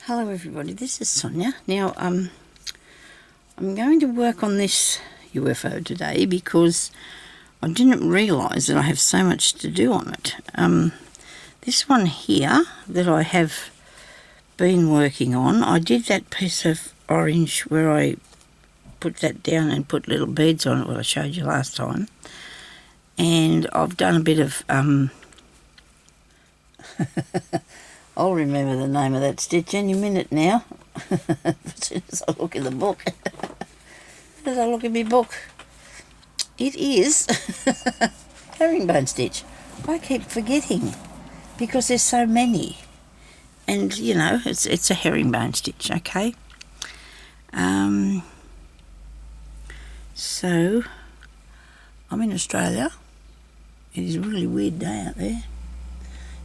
Hello everybody, this is Sonya. Now I'm going to work on this UFO today because I didn't realise that I have so much to do on it. This one here that I have been working on, I did that piece of orange where I put that down and put little beads on it, what I showed you last time. And I've done a bit of I'll remember the name of that stitch any minute now. As soon as I look in the book. As I look in my book. It is herringbone stitch. I keep forgetting because there's so many. And, you know, it's a herringbone stitch, okay? So, I'm in Australia. It is a really weird day out there.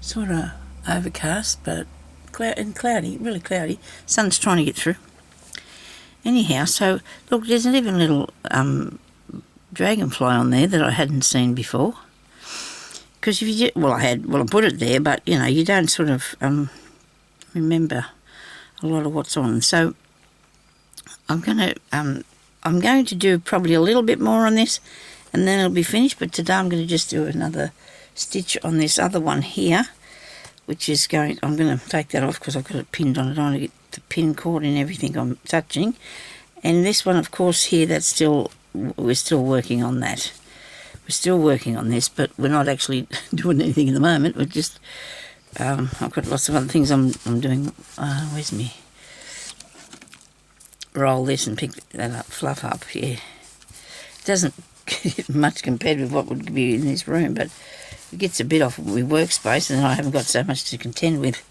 Sort of overcast, but cloudy, really cloudy. Sun's trying to get through. Anyhow, so look, there's an even little dragonfly on there that I hadn't seen before. Because if you I put it there, but you know, you don't sort of remember a lot of what's on. So I'm going to do probably a little bit more on this, and then it'll be finished. But today I'm going to just do another stitch on this other one here, which is I'm going to take that off because I've got it pinned on it. I don't want to get the pin cord in everything I'm touching. And this one, of course, here, we're still working on that. We're still working on this, but we're not actually doing anything at the moment. We're just, I've got lots of other things I'm doing. Where's me? Roll this and pick that up, fluff up, yeah. It doesn't get much compared with what would be in this room, but it gets a bit off my workspace, and I haven't got so much to contend with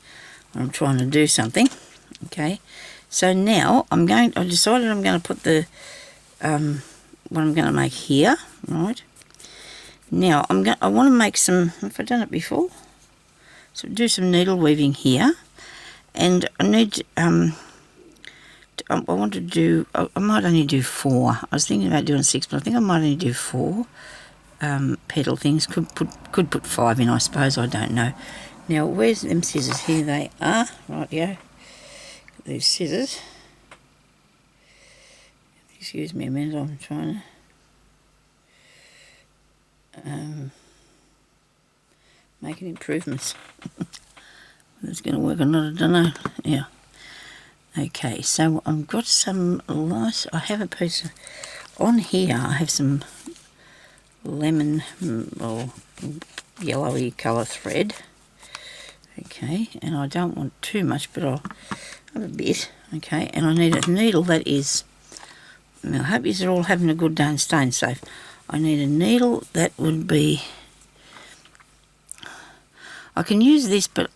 when I'm trying to do something. Okay, so now I decided I'm going to put the what I'm going to make here. Right now, I want to make some. Have I done it before? So do some needle weaving here, and I need. I want to do. I might only do 4. I was thinking about doing 6, but I think I might only do 4. Petal things. Could put 5 in, I suppose. I don't know. Now, where's them scissors? Here they are. Right, yeah. Got these scissors. Excuse me a minute. I'm trying to making improvements. That's going to work or not, I don't know. Yeah. Okay, so I've got some nice. I have a piece of, on here. I have some lemon or yellowy colour thread. Okay, and I don't want too much, but I'll have a bit. Okay, and I need a needle that is. I hope you're all having a good day and staying safe. I need a needle that would be. I can use this, but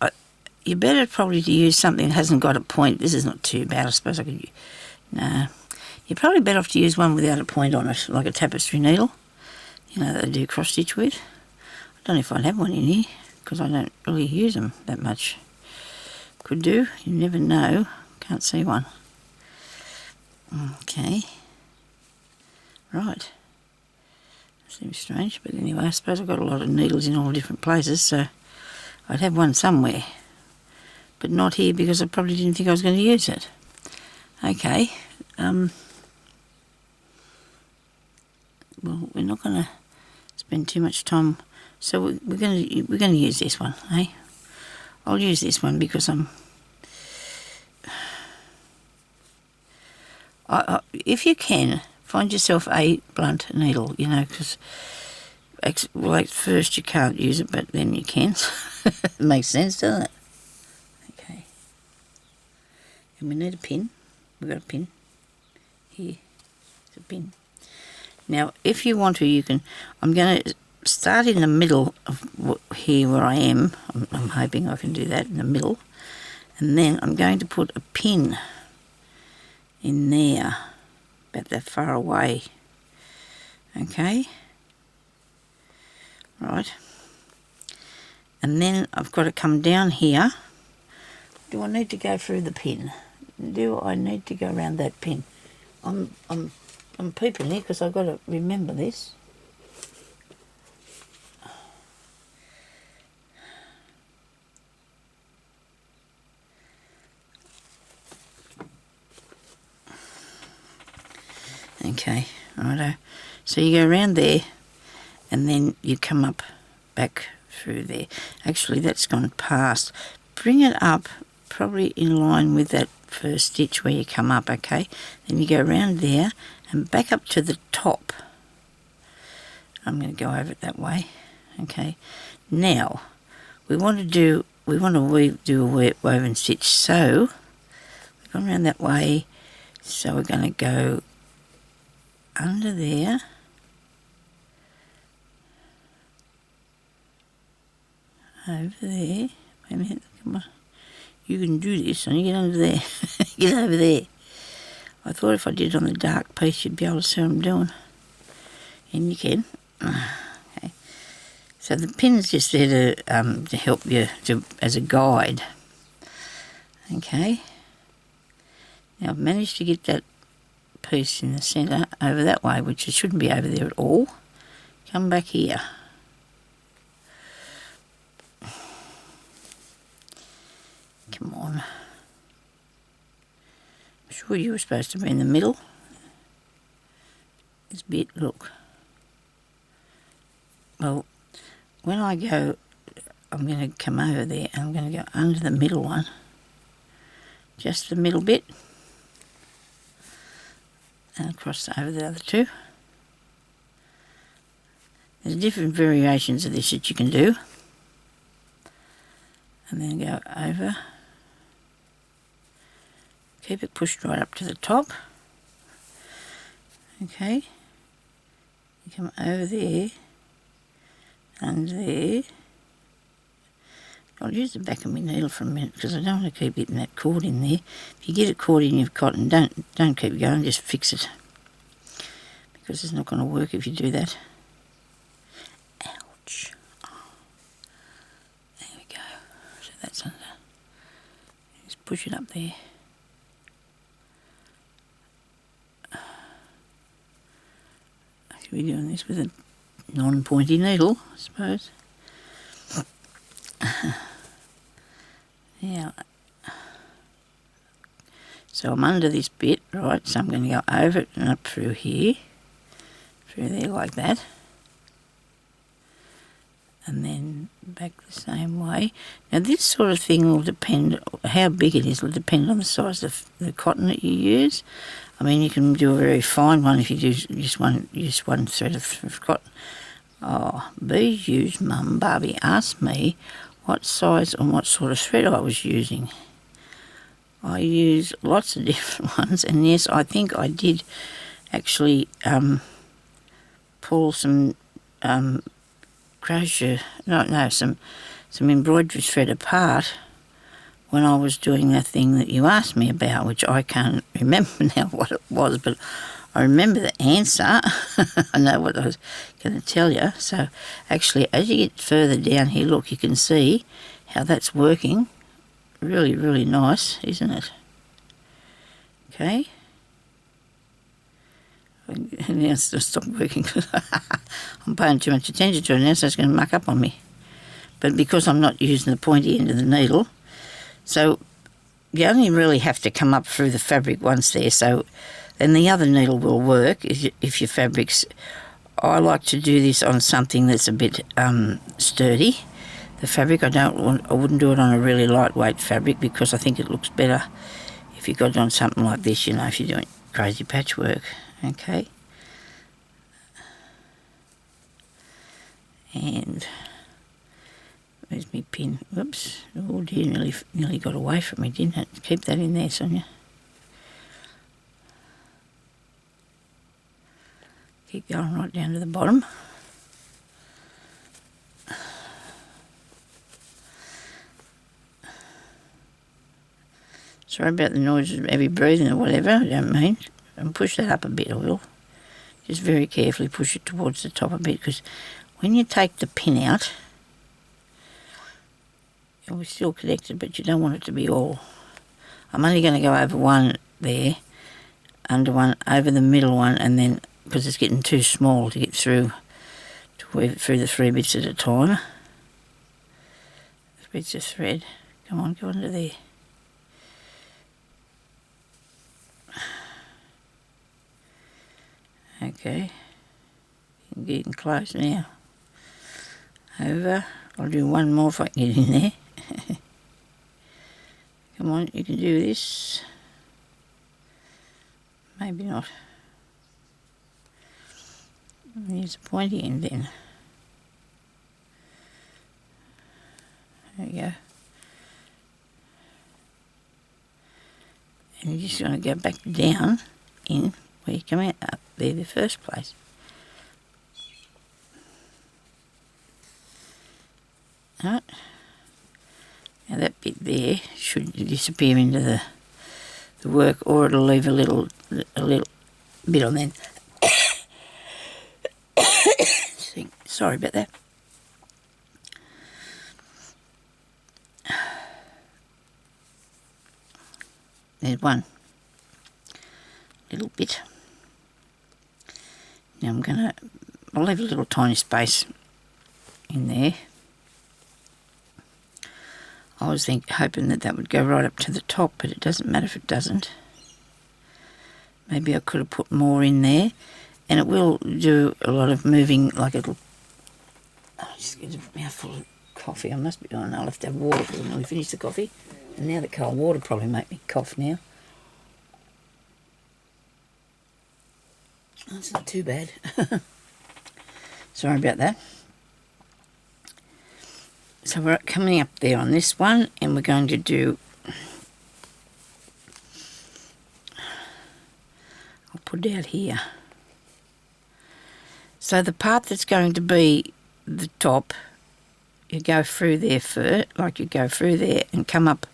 you're better probably to use something that hasn't got a point. This is not too bad. I suppose I could. No, you're probably better off to use one without a point on it, like a tapestry needle. You know, that they do cross stitch with. I don't know if I'd have one in here because I don't really use them that much. Could do, you never know. Can't see one. Okay. Right. Seems strange, but anyway, I suppose I've got a lot of needles in all different places, so I'd have one somewhere. But not here because I probably didn't think I was going to use it. Okay. Well, we're not going to spend too much time, so we're going to use this one, eh? I'll use this one because if you can, find yourself a blunt needle, you know, because well, at first you can't use it, but then you can. It makes sense, doesn't it? Okay. And we need a pin. We've got a pin here. It's a pin. Now, if you want to, you can. I'm going to start in the middle of here where I am. I'm hoping I can do that in the middle. And then I'm going to put a pin in there, about that far away. Okay? Right. And then I've got to come down here. Do I need to go through the pin? Do I need to go around that pin? I'm peeping here because I've got to remember this. Okay, righto. So you go around there and then you come up back through there. Actually, that's gone past. Bring it up probably in line with that first stitch where you come up, okay? Then you go around there and back up to the top. I'm going to go over it that way, okay? Now, we want to do a woven stitch, so we've gone around that way, so we're going to go under there, over there. Wait a minute, come on. You can do this, and you get under there. Get over there. I thought if I did it on the dark piece, you'd be able to see what I'm doing. And you can. Okay. So the pin's just there to help you as a guide. Okay. Now I've managed to get that piece in the centre over that way, which it shouldn't be over there at all. Come back here. Come on. I'm sure you were supposed to be in the middle. This bit, look. Well, when I go, I'm going to come over there and I'm going to go under the middle one. Just the middle bit. And across over the other two. There's different variations of this that you can do. And then go over. Keep it pushed right up to the top. Okay. You come over there. And there. I'll use the back of my needle for a minute because I don't want to keep getting that cord in there. If you get it caught in your cotton, don't keep going, just fix it. Because it's not going to work if you do that. Ouch. Oh. There we go. So that's under. Just push it up there. I should be doing this with a non-pointy needle, I suppose. Now, so I'm under this bit, right, so I'm going to go over it and up through here, through there like that, and then back the same way. Now this sort of thing will depend, how big it is will depend on the size of the cotton that you use. I mean, you can do a very fine one if you do just one thread of cotton. Oh, bees use Mum. Barbie asked me what size and what sort of thread I was using. I use lots of different ones, and yes, I think I did actually pull some crochet, some embroidery thread apart when I was doing that thing that you asked me about, which I can't remember now what it was, but I remember the answer. I know what I was going to tell you. So actually, as you get further down here, look, you can see how that's working. Really, really nice, isn't it? Okay. Now it's just stopped working. I'm paying too much attention to it now, so it's going to muck up on me. But because I'm not using the pointy end of the needle, so you only really have to come up through the fabric once there, so then the other needle will work if your fabric's... I like to do this on something that's a bit sturdy. The fabric, I wouldn't do it on a really lightweight fabric because I think it looks better if you got it on something like this, you know, if you're doing crazy patchwork. Okay. And where's my pin? Whoops. Oh dear, nearly got away from me, didn't it? Keep that in there, Sonia. Keep going right down to the bottom. Sorry about the noise of heavy breathing or whatever, I don't mean. And push that up a bit, I will. Just very carefully push it towards the top a bit, because when you take the pin out, we're still connected, but you don't want it to be all. I'm only going to go over one there, under one, over the middle one, and then, because it's getting too small to get through, to weave it through the 3 bits at a time. 3 bits of thread. Come on, go under there. Okay, getting close now. Over. I'll do one more if I can get in there. Come on, you can do this. Maybe not. Here's the pointy end then. There you go. And you're just going to go back down in where you come out up there the first place. Right. Now that bit there should disappear into the work, or it'll leave a little bit on then. Sorry about that. There's one little bit. Now I'll leave a little tiny space in there. I was hoping that would go right up to the top, but it doesn't matter if it doesn't. Maybe I could have put more in there, and it will do a lot of moving, like it'll... Oh, I just get a mouthful of coffee. I must be... Oh, no, I'll have to have water because I nearly finished the coffee. And now the cold water probably make me cough now. That's not too bad. Sorry about that. So we're coming up there on this one, and we're going to do... I'll put it out here. So the part that's going to be the top, you go through there first, like you go through there and come up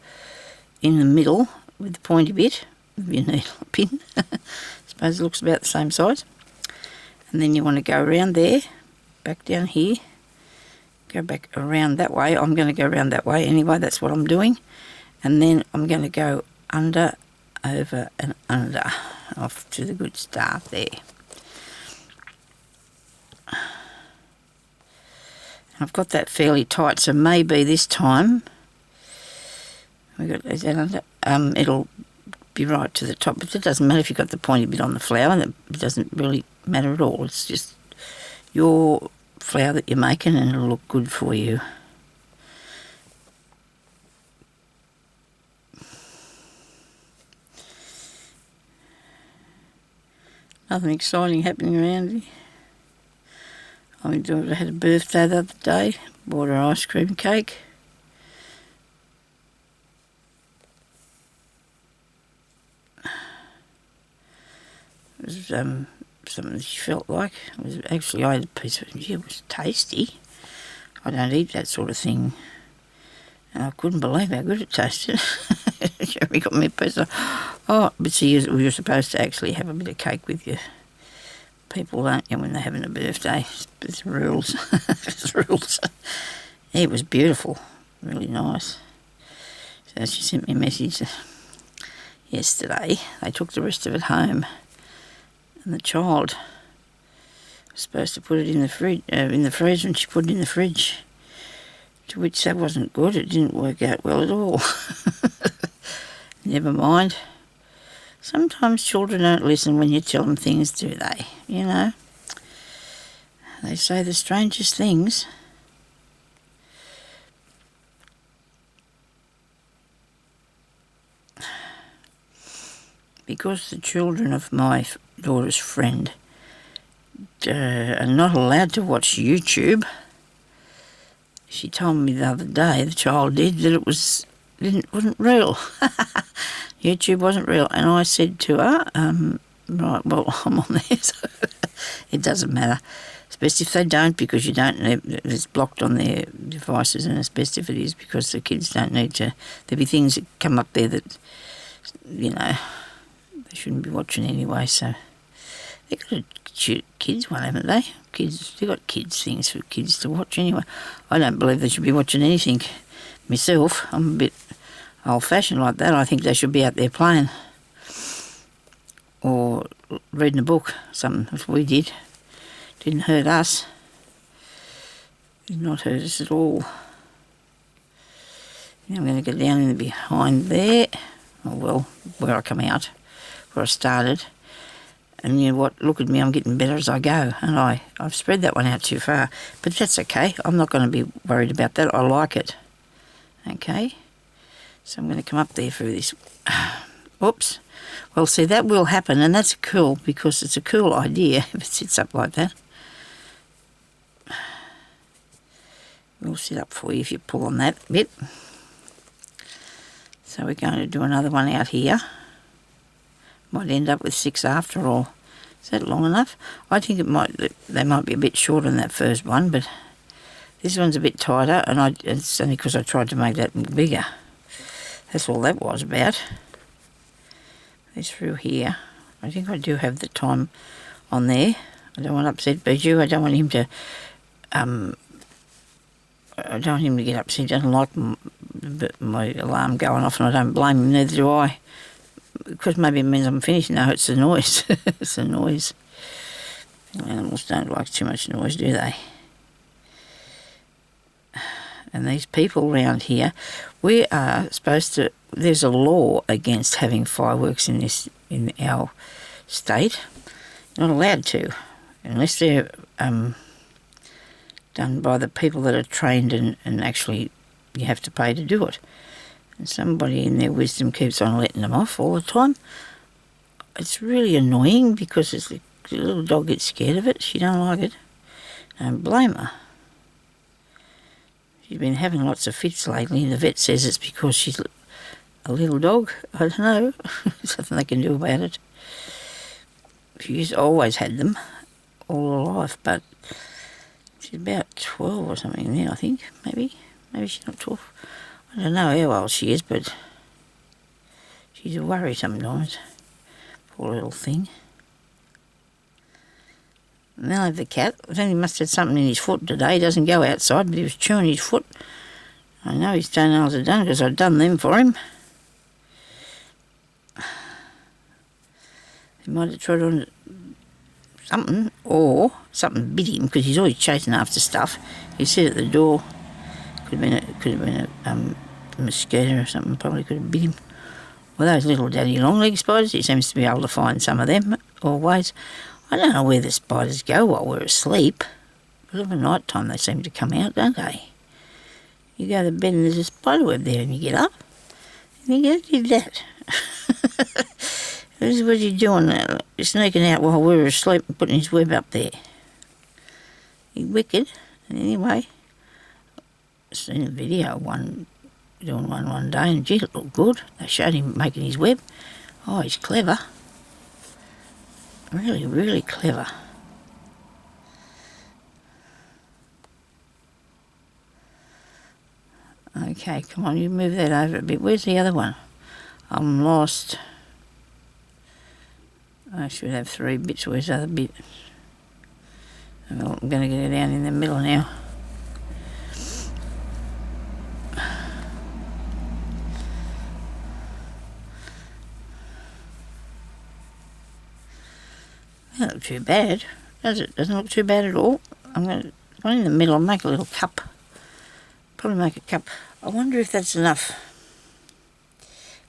in the middle with the pointy bit of your needle pin. I suppose it looks about the same size. And then you want to go around there, back down here, go back around that way. I'm going to go around that way anyway, that's what I'm doing. And then I'm going to go under, over and under, off to the good start there. I've got that fairly tight, so maybe this time, is that under? It'll be right to the top, but it doesn't matter if you've got the pointy bit on the flower. It doesn't really matter at all. It's just your flower that you're making, and it'll look good for you. Nothing exciting happening around here. I had a birthday the other day, bought her ice cream cake. It was something that she felt like. It was actually, I had a piece of it. It was tasty. I don't eat that sort of thing. And I couldn't believe how good it tasted. Jeremy got me a piece of... Oh, but see, you're supposed to actually have a bit of cake with your people, aren't you, when they're having a birthday? It's rules. It's rules. It was beautiful. Really nice. So she sent me a message yesterday. They took the rest of it home. And the child was supposed to put it in the fridge, in the freezer, and she put it in the fridge. To which that wasn't good. It didn't work out well at all. Never mind. Sometimes children don't listen when you tell them things, do they? You know? They say the strangest things. Because the children of my daughter's friend are not allowed to watch YouTube, she told me the other day, the child did, that it wasn't real. YouTube wasn't real. And I said to her, right, well, I'm on there, so it doesn't matter. It's best if they don't, because you don't need, it's blocked on their devices, and it's best if it is, because the kids don't need to. There'll be things that come up there that, you know, they shouldn't be watching anyway, so they've got a kids one, haven't they? They've got kids things for kids to watch anyway. I don't believe they should be watching anything myself. I'm a bit old-fashioned like that. I think they should be out there playing or reading a book, something as we did. Didn't hurt us. Did not hurt us at all. Now I'm going to go down in the behind there. Oh, well, where I come out, where I started. And you know what? Look at me, I'm getting better as I go. And I've spread that one out too far. But that's okay. I'm not going to be worried about that. I like it. Okay. So I'm going to come up there through this. Oops. Well, see, that will happen. And that's cool because it's a cool idea if it sits up like that. We'll sit up for you if you pull on that bit. So we're going to do another one out here. Might end up with 6 after all. Is that long enough? I think they might be a bit shorter than that first one, but this one's a bit tighter, and it's only because I tried to make that bigger. That's all that was about. This through here. I think I do have the time on there. I don't want to upset Bijou. I don't want him to get upset. He doesn't like my alarm going off, and I don't blame him, neither do I. Because maybe it means I'm finished. No, it's the noise. It's the noise. Animals don't like too much noise, do they? And these people around here, we are supposed to... There's a law against having fireworks in our state. You're not allowed to, unless they're done by the people that are trained and actually you have to pay to do it. And somebody in their wisdom keeps on letting them off all the time. It's really annoying because the little dog gets scared of it. She don't like it. Don't blame her. She's been having lots of fits lately, and the vet says it's because she's a little dog. I don't know. There's nothing they can do about it. She's always had them all her life, but she's about 12 or something now, I think. Maybe she's not 12. I don't know how old she is, but she's a worry sometimes. Poor little thing. And then I have the cat. I think he must have had something in his foot today. He doesn't go outside, but he was chewing his foot. I know his toenails are done because I've done them for him. He might have trod on something, or something bit him because he's always chasing after stuff. He sit at the door. Could have been a mosquito or something. Probably could have bit him. Well, those little daddy long-leg spiders, he seems to be able to find some of them always. I don't know where the spiders go while we're asleep, but over night time they seem to come out, don't they? You go to bed and there's a spider web there, and you get up and you go, did that? This is what you're doing, sneaking out while we're asleep and putting his web up there. You're wicked. And anyway, I seen a video of doing one day, and gee, it looked good. They showed him making his web. Oh, he's clever. Really, really clever. Okay, come on, you move that over a bit. Where's the other one? I'm lost. I should have 3 bits. Where's the other bit? Well, I'm going to get it down in the middle now. Doesn't look too bad, does it? Doesn't look too bad at all. I'm going to one in the middle. I'll make a little cup. Probably make a cup. I wonder if that's enough.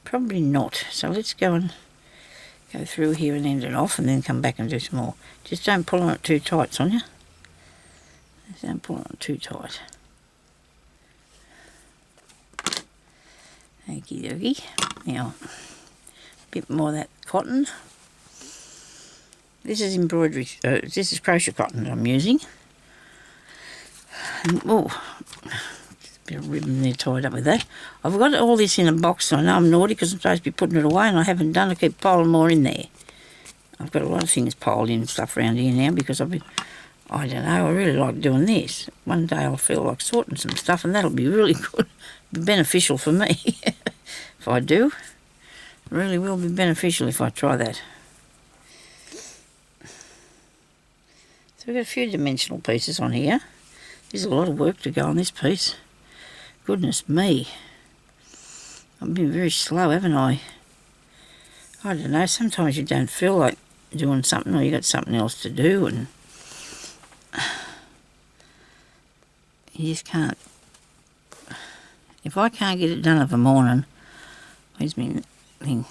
Probably not. So let's go and go through here and end it off, and then come back and do some more. Just don't pull on it too tight, Sonya. Just don't pull on it too tight. Okie dokie. Now, a bit more of that cotton. This is embroidery, this is crochet cotton that I'm using. Oh, a bit of ribbon there tied up with that. I've got all this in a box, and I know I'm naughty because I'm supposed to be putting it away, and I haven't done. I keep piling more in there. I've got a lot of things piled in and stuff around here now because I don't know, I really like doing this. One day I'll feel like sorting some stuff, and that'll be really good, be beneficial for me if I do. It really will be beneficial if I try that. So we've got a few dimensional pieces on here. There's a lot of work to go on this piece. Goodness me. I've been very slow, haven't I? I don't know, sometimes you don't feel like doing something, or you got something else to do, and you just can't. If I can't get it done of a morning, where's my thing?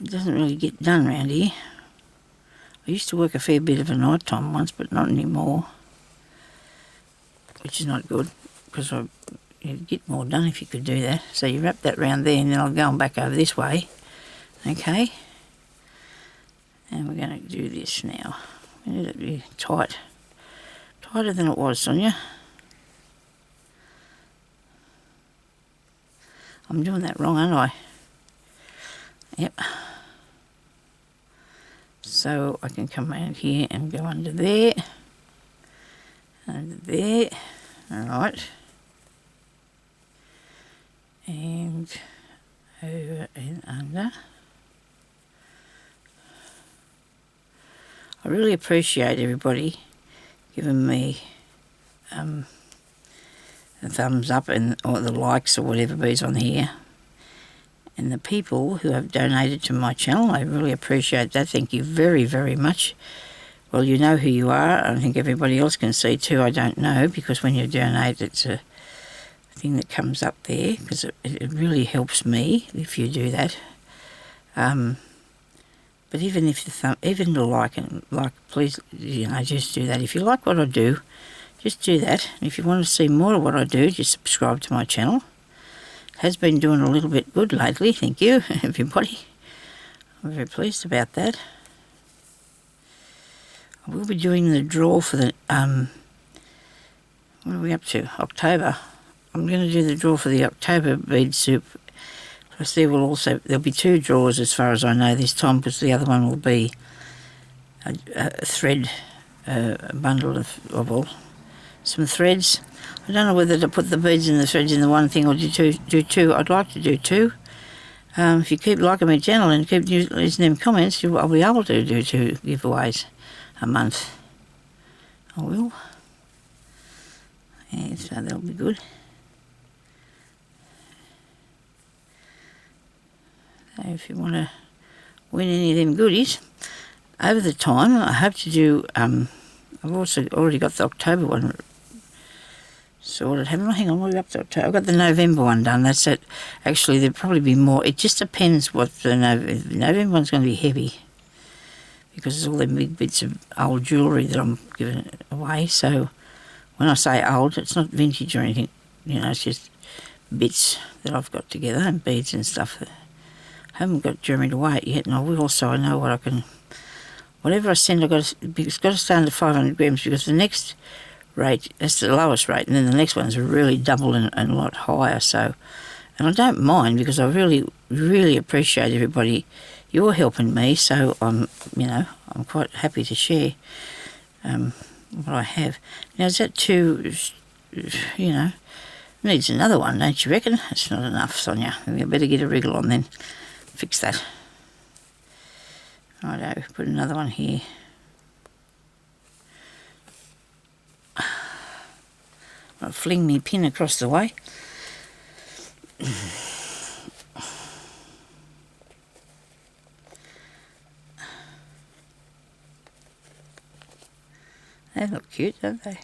It doesn't really get done around here. I used to work a fair bit of a night time once, but not anymore, which is not good because you'd get more done if you could do that. So you wrap that round there, and then I'll go back over this way. Okay, and we're going to do this now. We need it to be tight, tighter than it was, Sonya. I'm doing that wrong, aren't I? Yep. So I can come around here and go under there, alright, and over and under. I really appreciate everybody giving me a thumbs up or the likes or whatever be's on here. And the people who have donated to my channel, I really appreciate that. Thank you very, very much. Well, you know who you are. I think everybody else can see too. I don't know, because when you donate, it's a thing that comes up there, because it really helps me if you do that. But even if even to like, please, just do that. If you like what I do, just do that. And if you want to see more of what I do, just subscribe to my channel. Has been doing a little bit good lately, thank you, everybody. I'm very pleased about that. I will be doing the draw for the, what are we up to? October. I'm going to do the draw for the October bead soup. Plus there'll be 2 draws as far as I know this time, because the other one will be a thread, a bundle of some threads. I don't know whether to put the beads and the threads in the one thing or do two. I'd like to do 2. If you keep liking my channel and keep listening to them comments, I'll be able to do 2 giveaways a month. I will. And so that'll be good. So if you want to win any of them goodies, over the time I hope to do, I've also already got the October one sorted, haven't I? Hang on, we're up to October. I've got the November one done. That's it. Actually, there'll probably be more. It just depends what the November one's going to be heavy, because it's all them big bits of old jewellery that I'm giving away. So when I say old, it's not vintage or anything. It's just bits that I've got together and beads and stuff. I haven't got Jeremy to weigh it yet, and I will, so I know what I can. Whatever I send, it's got to stay under 500 grams, because the next rate, that's the lowest rate, and then the next one's really double and a lot higher. So, and I don't mind, because I really, really appreciate everybody. You're helping me, so I'm quite happy to share what I have. Now, is that too, needs another one, don't you reckon? That's not enough, Sonya. We better get a wriggle on then. Fix that. Righto, put another one here. I'll fling me pin across the way. They look cute, don't they?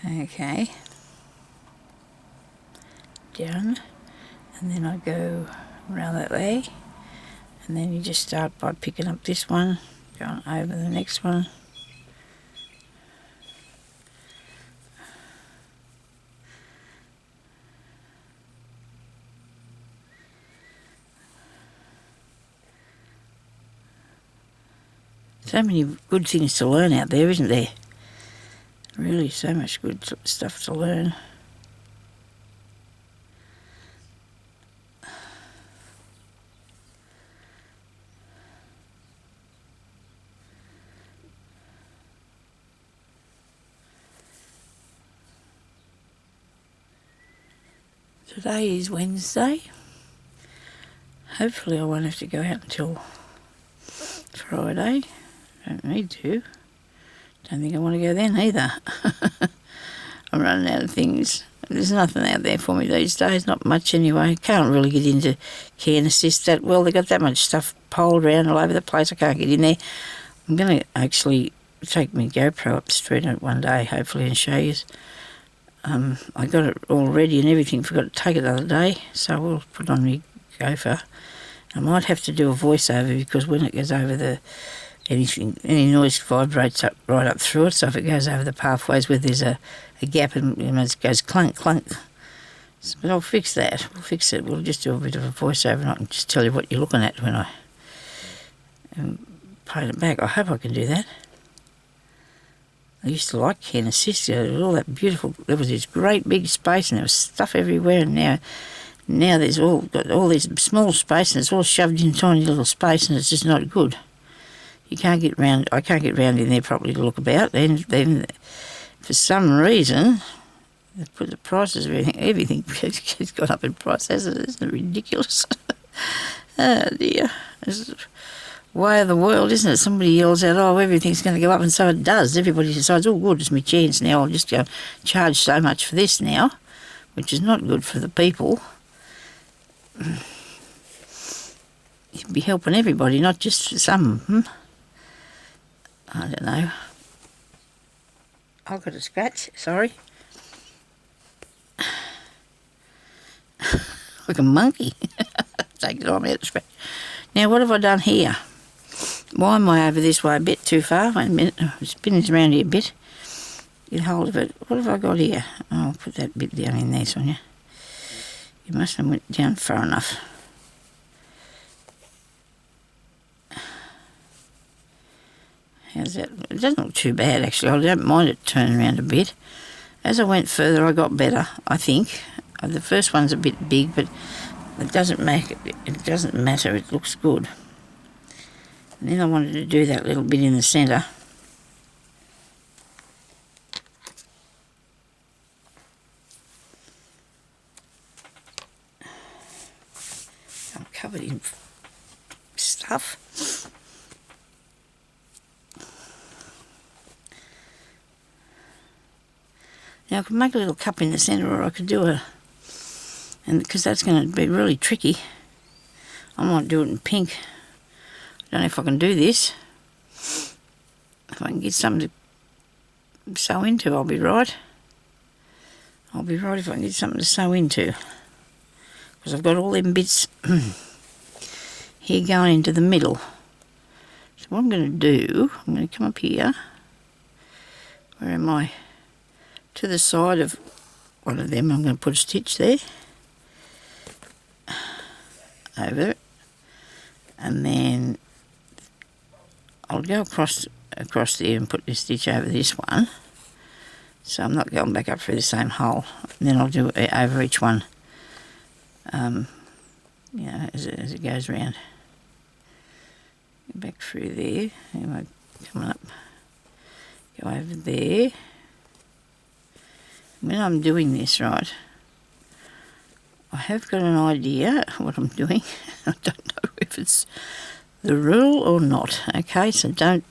Okay. Down, and then I go around that way, and then you just start by picking up this one, going over the next one. So many good things to learn out there, isn't there? Really, so much good stuff to learn. Today is Wednesday. Hopefully I won't have to go out until Friday. Don't need to. Don't think I want to go then either. I'm running out of things. There's nothing out there for me these days, not much anyway. Can't really get into care and assist that well. They've got that much stuff piled around all over the place. I can't get in there. I'm going to actually take my GoPro up the street one day, hopefully, and show you I got it all ready and everything, forgot to take it the other day, so we'll put it on my gopher. I might have to do a voiceover because when it goes over any noise vibrates right up through it, so if it goes over the pathways where there's a gap and it goes clunk, clunk. But I'll fix that. We'll fix it. We'll just do a bit of a voiceover and I can just tell you what you're looking at when I play it back. I hope I can do that. I used to like Ken Assist. There was all that beautiful. There was this great big space, and there was stuff everywhere. And now there's got all this small space, and it's all shoved in tiny little space, and it's just not good. You can't get round. I can't get round in there properly to look about. Then for some reason, they put the prices of everything has gone up in price, hasn't it? Isn't it ridiculous? Oh dear. Way of the world, isn't it? Somebody yells out, oh, everything's going to go up, and so it does. Everybody decides, oh, good, it's my chance now. I'll just go charge so much for this now, which is not good for the people. You'd be helping everybody, not just some. I don't know. I've got a scratch, sorry. Like a monkey. Take it on out the scratch. Now, what have I done here? Why am I over this way a bit too far? Wait a minute, I'm spinning around here a bit. Get hold of it. What have I got here? Oh, I'll put that bit down in there, Sonya. You must have went down far enough. How's that? It doesn't look too bad, actually. I don't mind it turning around a bit. As I went further, I got better, I think. The first one's a bit big, but it doesn't matter. It doesn't matter. It looks good. And then I wanted to do that little bit in the centre. I'm covered in stuff. Now I could make a little cup in the centre, or I could do and because that's going to be really tricky, I might do it in pink. I don't know if I can do this. If I can get something to sew into, I'll be right. I'll be right if I can get something to sew into. Because I've got all them bits here going into the middle. So what I'm going to do, I'm going to come up here. Where am I? To the side of one of them, I'm going to put a stitch there. Over it. And then I'll go across there and put this stitch over this one, so I'm not going back up through the same hole. And then I'll do it over each one, as it goes round. Go back through there, and coming up, go over there. When I'm doing this, right, I have got an idea what I'm doing. I don't know if it's the rule or not, okay, so don't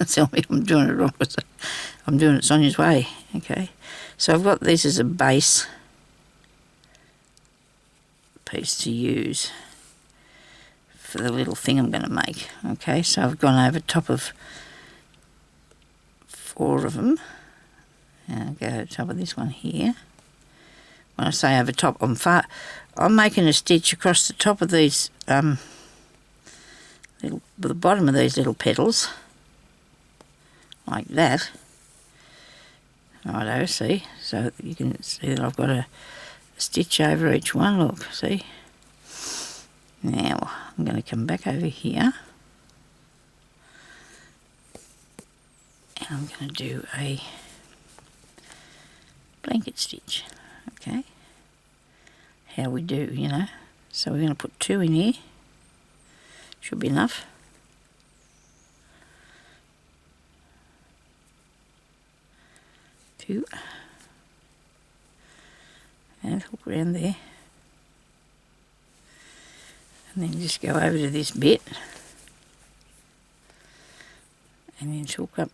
tell me I'm doing it wrong, because I'm doing it Sonya's way, okay. So I've got this as a base piece to use for the little thing I'm going to make, okay. So I've gone over top of 4 of them, and I'll go over top of this one here. When I say over top, I'm making a stitch across the top of these the bottom of these little petals, like that. Righto, see? So you can see that I've got a stitch over each one, look, see? Now, I'm going to come back over here. And I'm going to do a blanket stitch, okay? How we do, you know. So we're going to put 2 in here. Should be enough. Two. And hook around there. And then just go over to this bit. And then hook up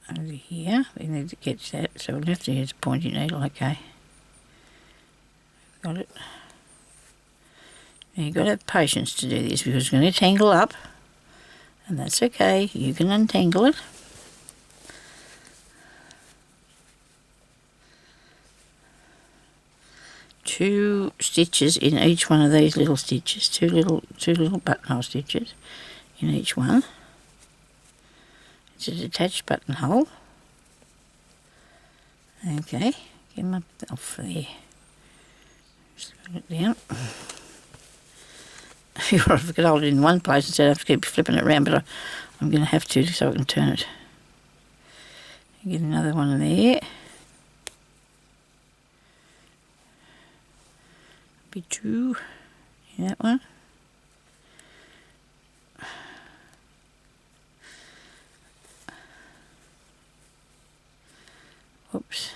over here. We need to catch that. So we'll have to use a pointy needle, okay. Got it. Now you've got to have patience to do this because it's going to tangle up, and that's okay, you can untangle it. 2 stitches in each one of these little stitches, two little buttonhole stitches in each one. It's a detached buttonhole. Okay, get them up off there. Just put it down. If I could hold it in one place instead, I have to keep flipping it around, but I'm going to have to so I can turn it. Get another one there. Be 2 in that one. Oops.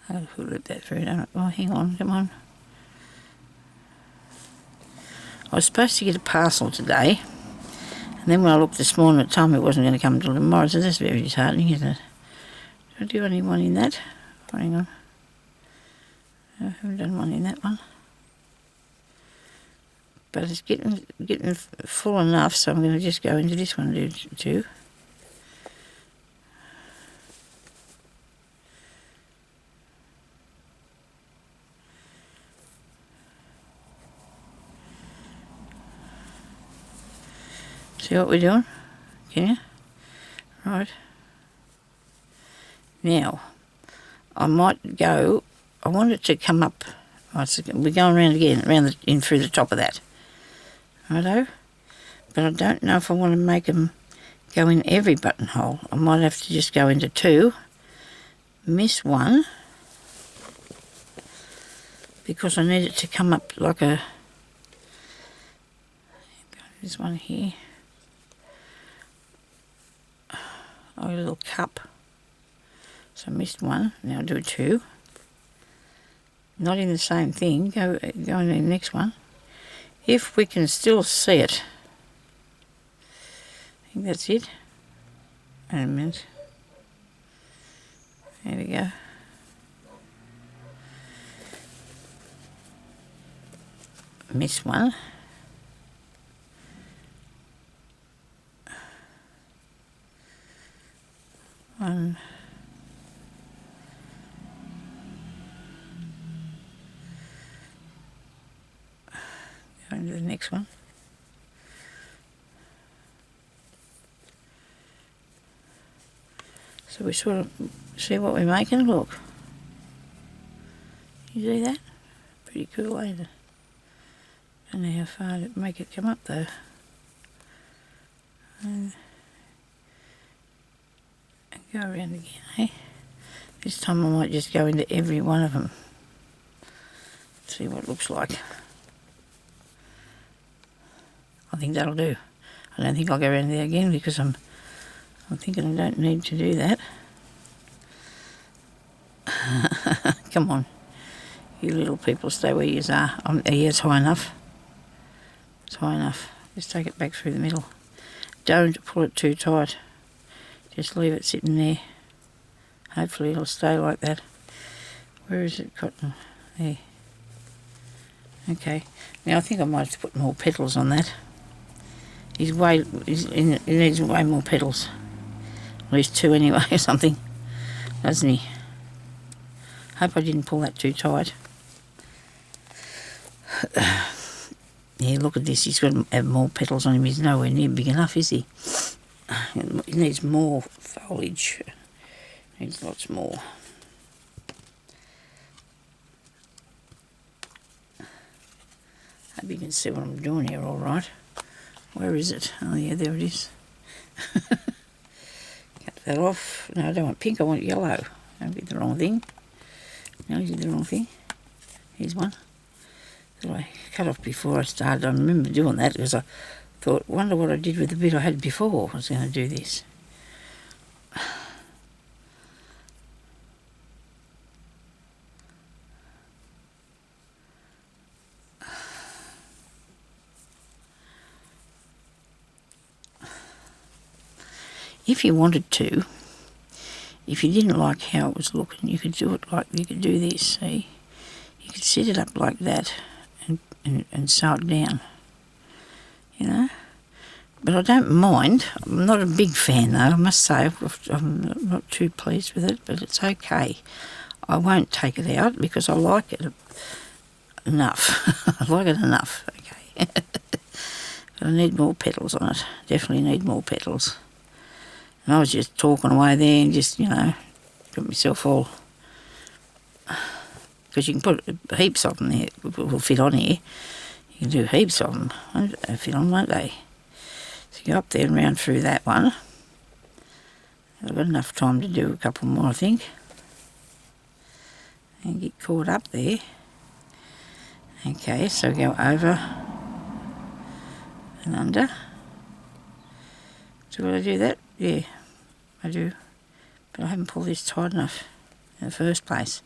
I'll loop that through, don't I? Oh, hang on, come on. I was supposed to get a parcel today, and then when I looked this morning, it told me it wasn't going to come until tomorrow, so that's very disheartening, isn't it? Do I do any one in that? Oh, hang on. I haven't done one in that one. But it's getting full enough, so I'm going to just go into this one and do 2. See what we're doing? Can you? Right. Now, I might go, I want it to come up, we're going around again, in through the top of that. Righto? But I don't know if I want to make them go in every buttonhole. I might have to just go into 2, miss 1, because I need it to come up like a, there's one here. A little cup. So I missed 1. Now I'll do 2. Not in the same thing. Go in the next one. If we can still see it. I think that's it. Wait a minute. There we go. Miss 1. One. Go into the next one. So we sort of see what we're making. Look. You see that? Pretty cool, ain't it? Don't know how far to make it come up though. And go around again, eh? This time I might just go into every one of them. See what it looks like. I think that'll do. I don't think I'll go around there again because I'm thinking I don't need to do that. Come on. You little people, stay where you are. Yeah, it's high enough. It's high enough. Just take it back through the middle. Don't pull it too tight. Just leave it sitting there. Hopefully it'll stay like that. Where is it, cotton? There. Okay. Now I think I might have to put more petals on that. He needs way more petals. At least 2 anyway or something. Doesn't he? Hope I didn't pull that too tight. Yeah, look at this. He's got to have more petals on him. He's nowhere near big enough, is he? He needs more foliage. Needs lots more. Hope you can see what I'm doing here all right. Where is it? Oh yeah, there it is. Cut that off. No, I don't want pink, I want yellow. I did the wrong thing. No, I did the wrong thing. Here's one that I cut off before I started. I remember doing that because I thought, wonder what I did with the bit I had before. I was going to do this. If you wanted to, if you didn't like how it was looking, you could do it like, you could do this, see? You could set it up like that and sew it down, you know? But I don't mind. I'm not a big fan though, I must say. I'm not too pleased with it, but it's okay. I won't take it out because I like it enough. I like it enough, okay. But I need more petals on it. Definitely need more petals. And I was just talking away there and just, got myself all... Because you can put heaps of them there. Will fit on here. You can do heaps of them. They'll fit on, won't they? So you go up there and round through that one. I've got enough time to do a couple more, I think. And get caught up there. Okay, so go over and under. So will I do that? Yeah, I do. But I haven't pulled this tight enough in the first place.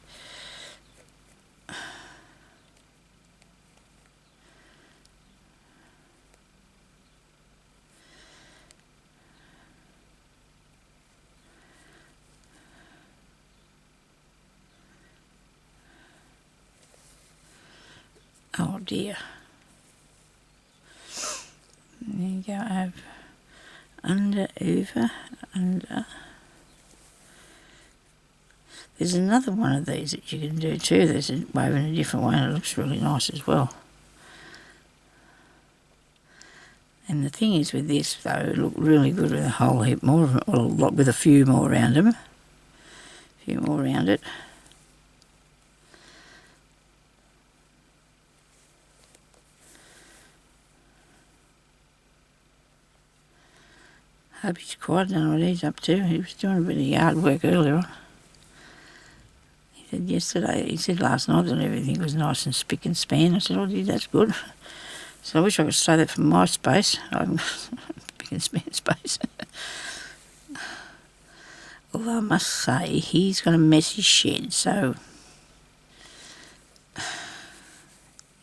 Oh dear. There you go, over, under, over, under. There's another one of these that you can do too. There's a woven a different way and it looks really nice as well. And the thing is with this though, it look really good with a whole heap more of it, well, with a few more around them. A few more around it. Hope he's quiet. I don't know what he's up to. He was doing a bit of yard work earlier on. He said last night that everything was nice and spick and span. I said, oh, gee, that's good. So I wish I could say that from my space. I'm spick and span space. Although I must say, he's got a messy shed, so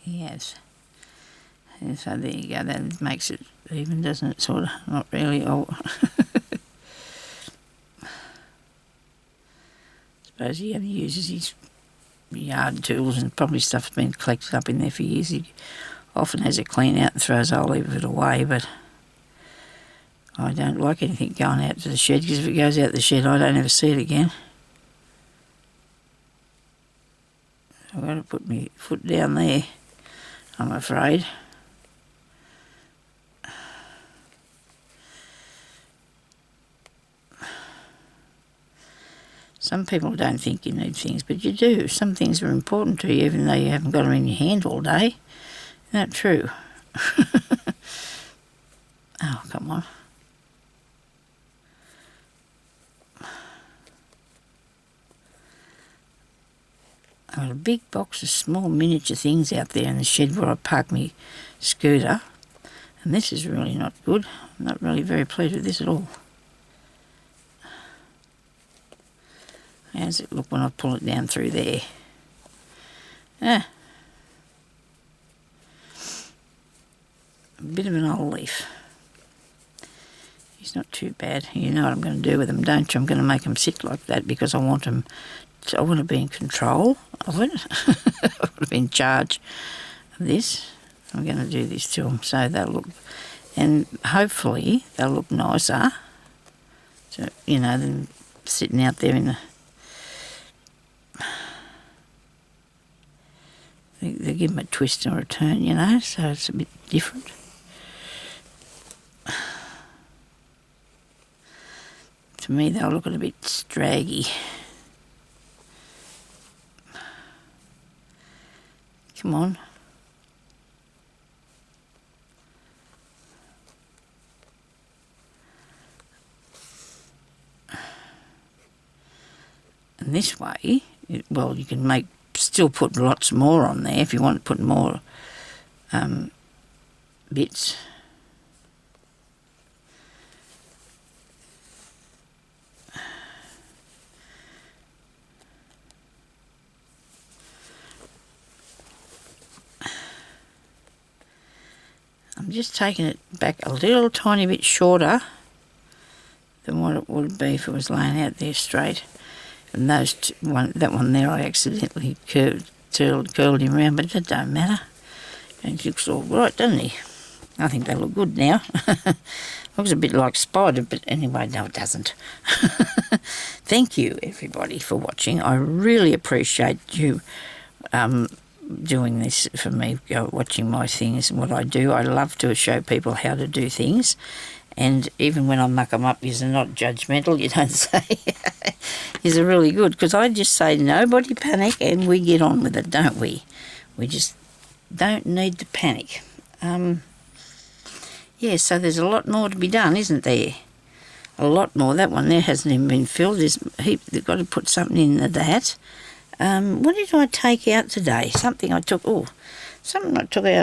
he has. And so there you go, that makes it even, doesn't it, sort of? Not really. Oh. Suppose he only uses his yard tools and probably stuff's been collected up in there for years. He often has it clean out and throws a whole heap of it away, but I don't like anything going out to the shed because if it goes out the shed I don't ever see it again. I've got to put my foot down there, I'm afraid. Some people don't think you need things, but you do. Some things are important to you, even though you haven't got them in your hand all day. Isn't that true? Oh, come on. I've got a big box of small miniature things out there in the shed where I park my scooter, and this is really not good. I'm not really very pleased with this at all. How does it look when I pull it down through there? Ah. A bit of an old leaf. He's not too bad. You know what I'm going to do with them, don't you? I'm going to make them sit like that because I want them I want to be in control of it. I want to be in charge of this. I'm going to do this to them so they'll look, and hopefully they'll look nicer. So, than sitting out there in the... They give them a twist or a turn, so it's a bit different. To me, they'll look a bit straggy. Come on. And this way, you can still put lots more on there if you want to put more bits. I'm just taking it back a little tiny bit shorter than what it would be if it was laying out there straight. And that one there I accidentally curled him around, but it don't matter. He looks all right, doesn't he? I think they look good now. Looks a bit like spider, but anyway, no, it doesn't. Thank you, everybody, for watching. I really appreciate you doing this for me, watching my things and what I do. I love to show people how to do things. And even when I muck them up, you're not judgmental. You don't say, you're really good. Because I just say, nobody panic, and we get on with it, don't we? We just don't need to panic. Yeah, so there's a lot more to be done, isn't there? A lot more. That one there hasn't even been filled. They've got to put something in that. What did I take out today? Something I took out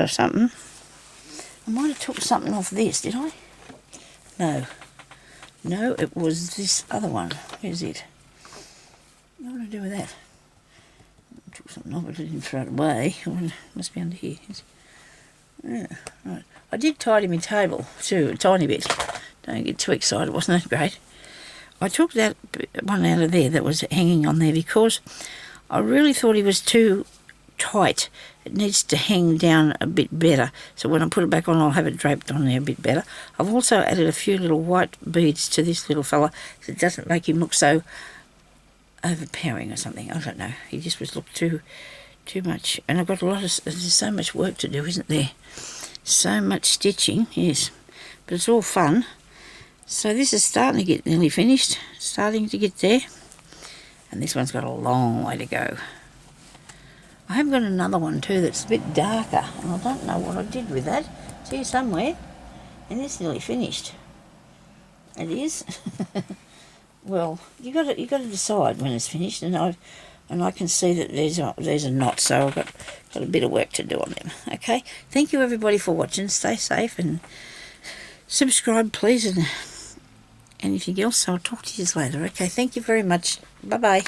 of something. I might have took something off this, did I? No, it was this other one. Where's it? What did I do with that? I took something off, but I didn't throw it away. It must be under here. Yeah, right. I did tidy my table too, a tiny bit. Don't get too excited, wasn't that great? I took that one out of there that was hanging on there because I really thought he was too tight. It needs to hang down a bit better. So when I put it back on, I'll have it draped on there a bit better. I've also added a few little white beads to this little fella so it doesn't make him look so overpowering or something. I don't know. He just was looked too much. And I've got there's so much work to do, isn't there? So much stitching, yes. But it's all fun. So this is starting to get nearly finished. Starting to get there. And this one's got a long way to go. I have got another one too that's a bit darker. And I don't know what I did with that. It's here somewhere. And it's nearly finished. It is. Well, you got to decide when it's finished, and I can see that there's a knot, so I've got a bit of work to do on them. Okay, thank you everybody for watching. Stay safe and subscribe, please, and anything else. I'll talk to you later. Okay, thank you very much. Bye bye.